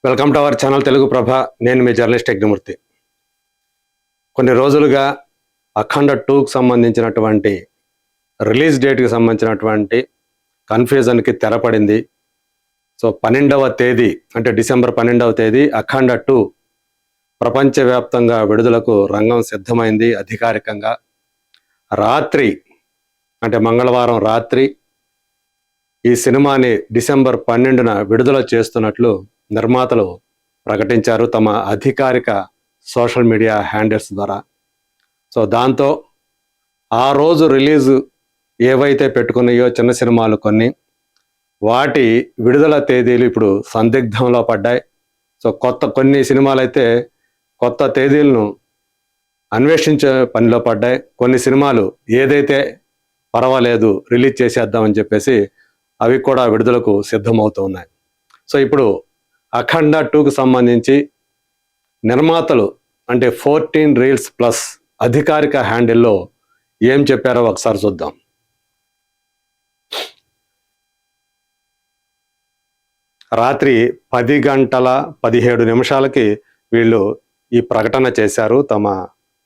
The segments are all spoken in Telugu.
Welcome to our channel Telugu Prabha. నేను మీ జర్నలిస్ట్ యజ్ఞమూర్తి. కొన్ని రోజులుగా అఖండ 2కి సంబంధించినటువంటి రిలీజ్ డేట్కి సంబంధించినటువంటి కన్ఫ్యూజన్కి తెరపడింది. సో 12వ తేదీ అంటే డిసెంబర్ 12వ తేదీ అఖండ 2 ప్రపంచవ్యాప్తంగా విడుదలకు రంగం సిద్ధమైంది. అధికారికంగా రాత్రి అంటే మంగళవారం రాత్రి ఈ సినిమాని డిసెంబర్ 12న విడుదల చేస్తున్నట్లు నిర్మాతలు ప్రకటించారు తమ అధికారిక సోషల్ మీడియా హ్యాండిల్స్ ద్వారా. సో దాంతో ఆ రోజు రిలీజ్ ఏవైతే పెట్టుకున్నాయో చిన్న సినిమాలు వాటి విడుదల తేదీలు ఇప్పుడు సందిగ్ధంలో పడ్డాయి. సో కొన్ని సినిమాలు అయితే కొత్త తేదీలను అన్వేషించే పనిలో పడ్డాయి. కొన్ని సినిమాలు ఏదైతే పర్వాలేదు రిలీజ్ చేసేద్దామని చెప్పేసి అవి కూడా విడుదలకు సిద్ధమవుతూ ఉన్నాయి. సో ఇప్పుడు అఖండ 2కి సంబంధించి నిర్మాతలు అంటే 14 రీల్స్ ప్లస్ అధికారిక హ్యాండిల్లో ఏం చెప్పారో ఒకసారి చూద్దాం. రాత్రి 10:17 వీళ్ళు ఈ ప్రకటన చేశారు తమ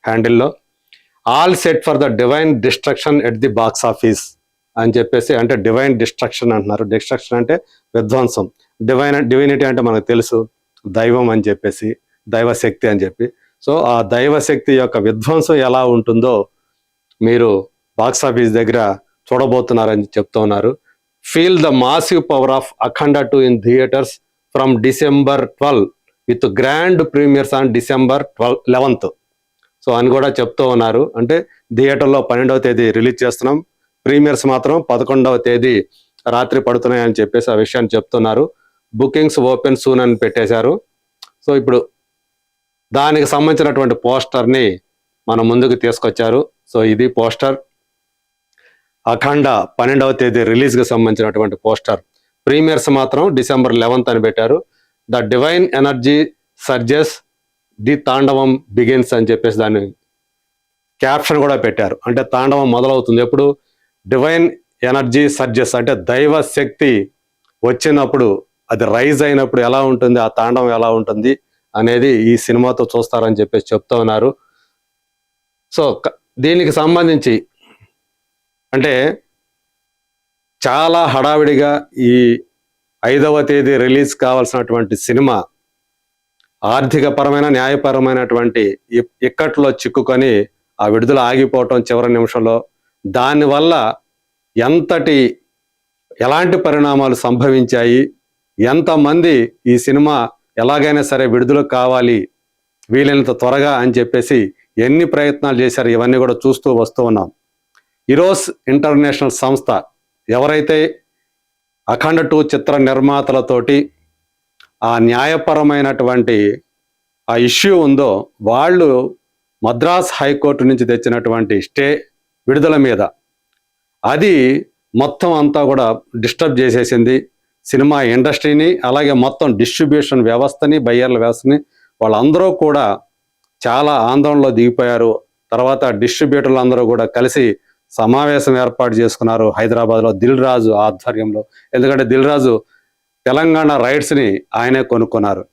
హ్యాండిల్లో. All set for the divine destruction at the box office అని చెప్పేసి, అంటే డివైన్ డిస్ట్రక్షన్ అంటున్నారు. డిస్ట్రక్షన్ అంటే విధ్వంసం, డివినిటీ అంటే మనకు తెలుసు దైవం అని చెప్పేసి, దైవశక్తి అని చెప్పి. సో ఆ దైవశక్తి యొక్క విధ్వంసం ఎలా ఉంటుందో మీరు బాక్స్ ఆఫీస్ దగ్గర చూడబోతున్నారని చెప్తూ ఉన్నారు. Feel the massive power of Akhanda 2 in theatres from December 12 with grand premieres on December 11th. So అని కూడా చెప్తూ ఉన్నారు. అంటే థియేటర్లో 12వ తేదీ రిలీజ్ చేస్తున్నాం, ప్రీమియర్స్ మాత్రం 11వ తేదీ రాత్రి పడుతున్నాయని చెప్పేసి ఆ విషయాన్ని చెప్తున్నారు. బుకింగ్స్ ఓపెన్ సూన్ అని పెట్టేశారు. సో ఇప్పుడు దానికి సంబంధించినటువంటి పోస్టర్ని మన ముందుకు తీసుకొచ్చారు. సో ఇది పోస్టర్, అఖండ 12వ తేదీ రిలీజ్కి సంబంధించినటువంటి పోస్టర్. ప్రీమియర్స్ మాత్రం డిసెంబర్ 11th అని పెట్టారు. The divine energy surges, the తాండవం బిగిన్స్ అని చెప్పేసి దాన్ని క్యాప్షన్ కూడా పెట్టారు. అంటే తాండవం మొదలవుతుంది ఎప్పుడు? డివైన్ ఎనర్జీ సర్జెస్ అంటే దైవ శక్తి వచ్చినప్పుడు, అది రైజ్ అయినప్పుడు ఎలా ఉంటుంది, ఆ తాండవం ఎలా ఉంటుంది అనేది ఈ సినిమాతో చూస్తారని చెప్పేసి చెప్తూ ఉన్నారు. సో దీనికి సంబంధించి అంటే చాలా హడావిడిగా ఈ 5వ తేదీ రిలీజ్ కావాల్సినటువంటి సినిమా ఆర్థికపరమైన న్యాయపరమైనటువంటి ఇక్కట్లో చిక్కుకొని ఆ విడుదల ఆగిపోవటం చివరి నిమిషంలో, దానివల్ల ఎలాంటి పరిణామాలు సంభవించాయి, ఎంతమంది ఈ సినిమా ఎలాగైనా సరే విడుదల కావాలి వీలైనంత త్వరగా అని చెప్పేసి ఎన్ని ప్రయత్నాలు చేశారు, ఇవన్నీ కూడా చూస్తూ వస్తూ ఉన్నాం. ఈరోస్ ఇంటర్నేషనల్ సంస్థ ఎవరైతే అఖండ 2 చిత్ర నిర్మాతలతోటి ఆ న్యాయపరమైనటువంటి ఆ ఇష్యూ ఉందో, వాళ్ళు మద్రాస్ హైకోర్టు నుంచి తెచ్చినటువంటి స్టే విడుదల మీద అది మొత్తం అంతా కూడా డిస్టర్బ్ చేసేసింది సినిమా ఇండస్ట్రీని, అలాగే మొత్తం డిస్ట్రిబ్యూషన్ వ్యవస్థని, బయ్యర్ల వ్యవస్థని. వాళ్ళందరూ కూడా చాలా ఆందోళనలో దిగిపోయారు. తర్వాత డిస్ట్రిబ్యూటర్లు అందరూ కూడా కలిసి సమావేశం ఏర్పాటు చేసుకున్నారు హైదరాబాద్లో దిల్ రాజు ఆధ్వర్యంలో. ఎందుకంటే దిల్ రాజు తెలంగాణ రైట్స్ని ఆయనే కొనుక్కున్నారు.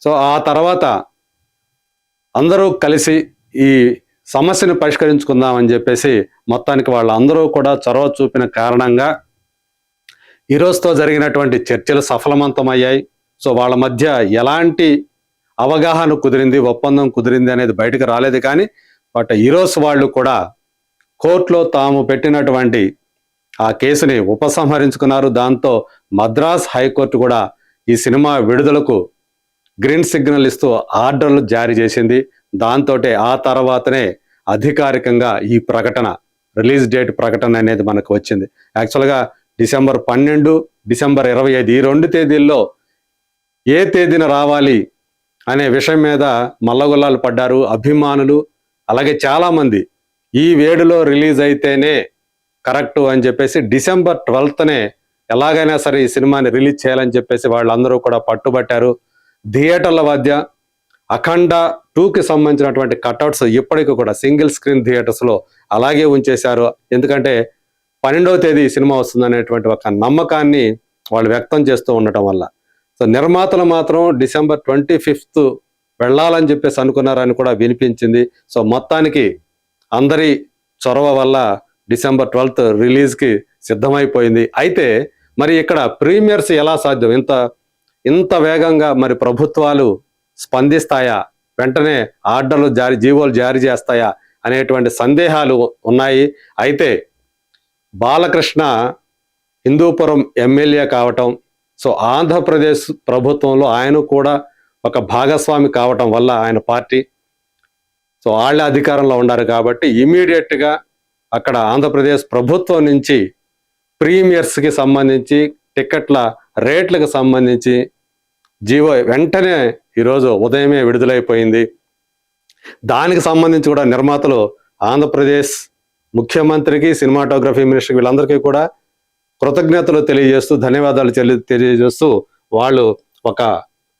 సో ఆ తర్వాత అందరూ కలిసి ఈ సమస్యను పరిష్కరించుకుందామని చెప్పేసి మొత్తానికి వాళ్ళందరూ కూడా చొరవ చూపిన కారణంగా ఈరోజుతో జరిగినటువంటి చర్చలు సఫలవంతమయ్యాయి. సో వాళ్ళ మధ్య ఎలాంటి అవగాహన కుదిరింది, ఒప్పందం కుదిరింది అనేది బయటకు రాలేదు. కానీ బట్ ఈరోజు వాళ్ళు కూడా కోర్టులో తాము పెట్టినటువంటి ఆ కేసుని ఉపసంహరించుకున్నారు. దాంతో మద్రాస్ హైకోర్టు కూడా ఈ సినిమా విడుదలకు గ్రీన్ సిగ్నల్ ఇస్తూ ఆర్డర్లు జారీ చేసింది. దాంతో ఆ తర్వాతనే అధికారికంగా ఈ ప్రకటన, రిలీజ్ డేట్ ప్రకటన అనేది మనకు వచ్చింది. యాక్చువల్గా డిసెంబర్ 12, డిసెంబర్ 25 ఈ 2 తేదీల్లో ఏ తేదీన రావాలి అనే విషయం మీద మల్లగుల్లాలు పడ్డారు అభిమానులు. అలాగే చాలామంది ఈ వేడులో రిలీజ్ అయితేనే కరెక్టు అని చెప్పేసి డిసెంబర్ 12నే ఎలాగైనా సరే ఈ సినిమాని రిలీజ్ చేయాలని చెప్పేసి వాళ్ళందరూ కూడా పట్టుబట్టారు. థియేటర్ల మధ్య అఖండ 2కి సంబంధించినటువంటి కట్అవుట్స్ ఇప్పటికీ కూడా సింగిల్ స్క్రీన్ థియేటర్స్లో అలాగే ఉంచేశారు. ఎందుకంటే 12వ తేదీ సినిమా వస్తుందనేటువంటి ఒక నమ్మకాన్ని వాళ్ళు వ్యక్తం చేస్తూ ఉండటం వల్ల. సో సో నిర్మాతలు మాత్రం December 25th వెళ్ళాలని చెప్పేసి అనుకున్నారని కూడా వినిపించింది. సో మొత్తానికి అందరి చొరవ వల్ల December 12th రిలీజ్కి సిద్ధమైపోయింది. అయితే మరి ఇక్కడ ప్రీమియర్స్ ఎలా సాధ్యం? ఇంత వేగంగా మరి ప్రభుత్వాలు స్పందిస్తాయా, వెంటనే ఆర్డర్లు జీవోలు జారీ చేస్తాయా అనేటువంటి సందేహాలు ఉన్నాయి. అయితే బాలకృష్ణ హిందూపురం ఎమ్మెల్యే కావటం, సో ఆంధ్రప్రదేశ్ ప్రభుత్వంలో ఆయన కూడా ఒక భాగస్వామి కావటం వల్ల ఆయన పార్టీ, సో వాళ్ళే అధికారంలో ఉన్నారు కాబట్టి ఇమీడియట్గా అక్కడ ఆంధ్రప్రదేశ్ ప్రభుత్వం నుంచి ప్రీమియర్స్కి సంబంధించి టికెట్ల రేట్లకు సంబంధించి జీవో వెంటనే ఈరోజు ఉదయమే విడుదలైపోయింది. దానికి సంబంధించి కూడా నిర్మాతలు ఆంధ్రప్రదేశ్ ముఖ్యమంత్రికి, సినిమాటోగ్రఫీ మినిస్టర్కి వీళ్ళందరికీ కూడా కృతజ్ఞతలు తెలియజేస్తూ, ధన్యవాదాలు తెలియజేస్తూ వాళ్ళు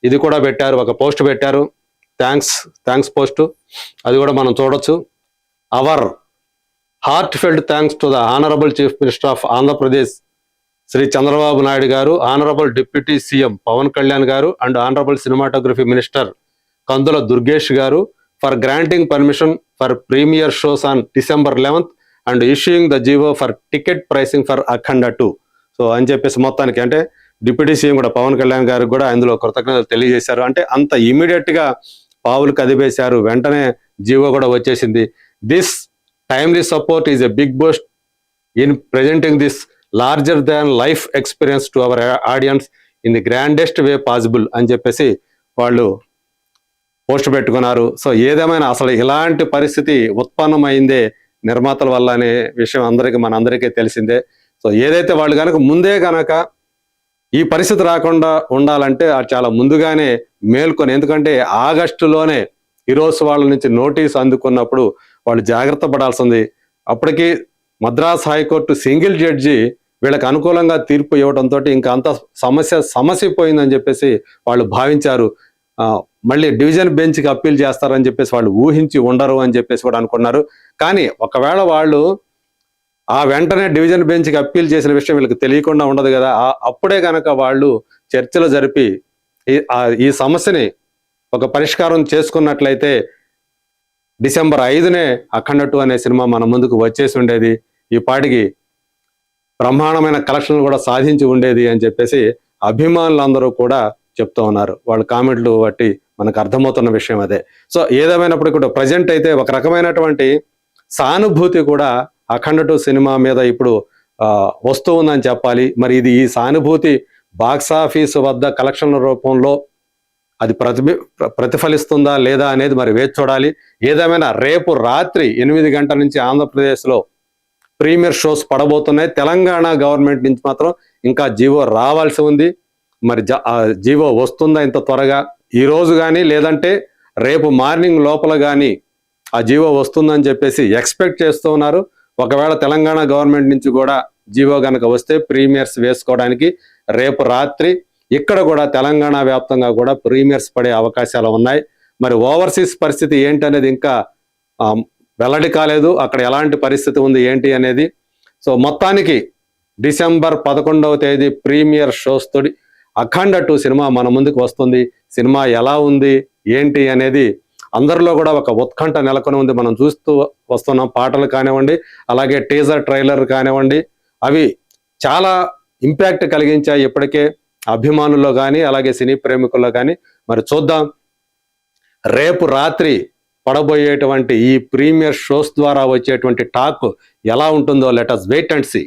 ఇది కూడా పెట్టారు, ఒక పోస్ట్ పెట్టారు, థ్యాంక్స్ పోస్ట్. అది కూడా మనం చూడొచ్చు. Our heartfelt thanks to the honourable chief minister of Andhra Pradesh Shri Chandrababu Naidu garu, honourable deputy CM Pawan Kalyan garu and honourable cinematography minister Kandula Durgesh garu for granting permission for premier shows on December 11th and issuing the GO for ticket pricing for Akhanda 2. So అని చెప్పేసి మొత్తానికి అంటే డిప్యూటీ సీఎం కూడా పవన్ కళ్యాణ్ గారికి కూడా అందులో కృతజ్ఞతలు తెలియజేశారు. అంటే అంత ఇమీడియట్గా పావులు కదిపేశారు, వెంటనే జీవో కూడా వచ్చేసింది. This timely support is a big boost in presenting this larger than life experience to our audience in the grandest way possible అని చెప్పేసి వాళ్ళు పోస్ట్ పెట్టుకున్నారు. సో ఏదేమైనా అసలు ఇలాంటి పరిస్థితి ఉత్పన్నమైందే నిర్మాతల వల్ల అనే విషయం మనందరికీ తెలిసిందే. సో ఏదైతే వాళ్ళు కనుక ముందే కనుక ఈ పరిస్థితి రాకుండా ఉండాలంటే చాలా ముందుగానే మేల్కొని, ఎందుకంటే ఆగస్టులోనే ఈరోజు వాళ్ళ నుంచి నోటీస్ అందుకున్నప్పుడు వాళ్ళు జాగ్రత్త పడాల్సింది. అప్పటికి మద్రాస్ హైకోర్టు సింగిల్ జడ్జి వీళ్ళకి అనుకూలంగా తీర్పు ఇవ్వడంతో ఇంకా అంత సమస్య పోయిందని చెప్పేసి వాళ్ళు భావించారు. మళ్ళీ డివిజన్ బెంచ్కి అప్పీల్ చేస్తారని చెప్పేసి వాళ్ళు ఊహించి ఉండరు అని చెప్పేసి కూడా అనుకున్నారు. కానీ ఒకవేళ వాళ్ళు ఆ వెంటనే డివిజన్ బెంచ్కి అప్పీల్ చేసిన విషయం వీళ్ళకి తెలియకుండా ఉండదు కదా. అప్పుడే కనుక వాళ్ళు చర్చలు జరిపి ఈ సమస్యని ఒక పరిష్కారం చేసుకున్నట్లయితే December 5నే అఖండ 2 అనే సినిమా మన ముందుకు వచ్చేసి ఉండేది. ఈ పాటికి బ్రహ్మాండమైన కలెక్షన్లు కూడా సాధించి ఉండేది అని చెప్పేసి అభిమానులందరూ కూడా చెప్తూ ఉన్నారు. వాళ్ళ కామెంట్లు బట్టి మనకు అర్థమవుతున్న విషయం అదే. సో ఏదేమైనప్పటికీ కూడా ప్రజెంట్ అయితే ఒక రకమైనటువంటి సానుభూతి కూడా అఖండ 2 సినిమా మీద ఇప్పుడు వస్తూ ఉందని చెప్పాలి. మరి ఈ సానుభూతి బాక్సాఫీస్ వద్ద కలెక్షన్ల రూపంలో అది ప్రతిఫలిస్తుందా లేదా అనేది మరి వేచి చూడాలి. ఏదేమైనా రేపు రాత్రి 8 గంటల నుంచి ఆంధ్రప్రదేశ్లో ప్రీమియర్ షోస్ పడబోతున్నాయి. తెలంగాణ గవర్నమెంట్ నుంచి మాత్రం ఇంకా జీవో రావాల్సి ఉంది. మరి జీవో వస్తుందా ఇంత త్వరగా, ఈరోజు కానీ లేదంటే రేపు మార్నింగ్ లోపల కానీ ఆ జీవో వస్తుందని చెప్పేసి ఎక్స్పెక్ట్ చేస్తూ ఉన్నారు. ఒకవేళ తెలంగాణ గవర్నమెంట్ నుంచి కూడా జీవో కనుక వస్తే ప్రీమియర్స్ వేసుకోవడానికి రేపు రాత్రి ఇక్కడ కూడా తెలంగాణ వ్యాప్తంగా కూడా ప్రీమియర్స్ పడే అవకాశాలు ఉన్నాయి. మరి ఓవర్సీస్ పరిస్థితి ఏంటి అనేది ఇంకా వెల్లడి కాలేదు. అక్కడ ఎలాంటి పరిస్థితి ఉంది ఏంటి అనేది. సో మొత్తానికి December 11వ తేదీ ప్రీమియర్ షోస్ తోటి అఖండ 2 సినిమా మన ముందుకు వస్తుంది. సినిమా ఎలా ఉంది ఏంటి అనేది అందరిలో కూడా ఒక ఉత్కంఠ నెలకొని ఉంది. మనం చూస్తూ వస్తున్నాం. పాటలు కానివ్వండి, అలాగే టీజర్ ట్రైలర్ కానివ్వండి, అవి చాలా ఇంపాక్ట్ కలిగించాయి ఇప్పటికే అభిమానుల్లో కానీ అలాగే సినీ ప్రేమికుల్లో కానీ. మరి చూద్దాం రేపు రాత్రి పడబోయేటువంటి ఈ ప్రీమియర్ షోస్ ద్వారా వచ్చేటువంటి టాక్ ఎలా ఉంటుందో. Let us wait and see.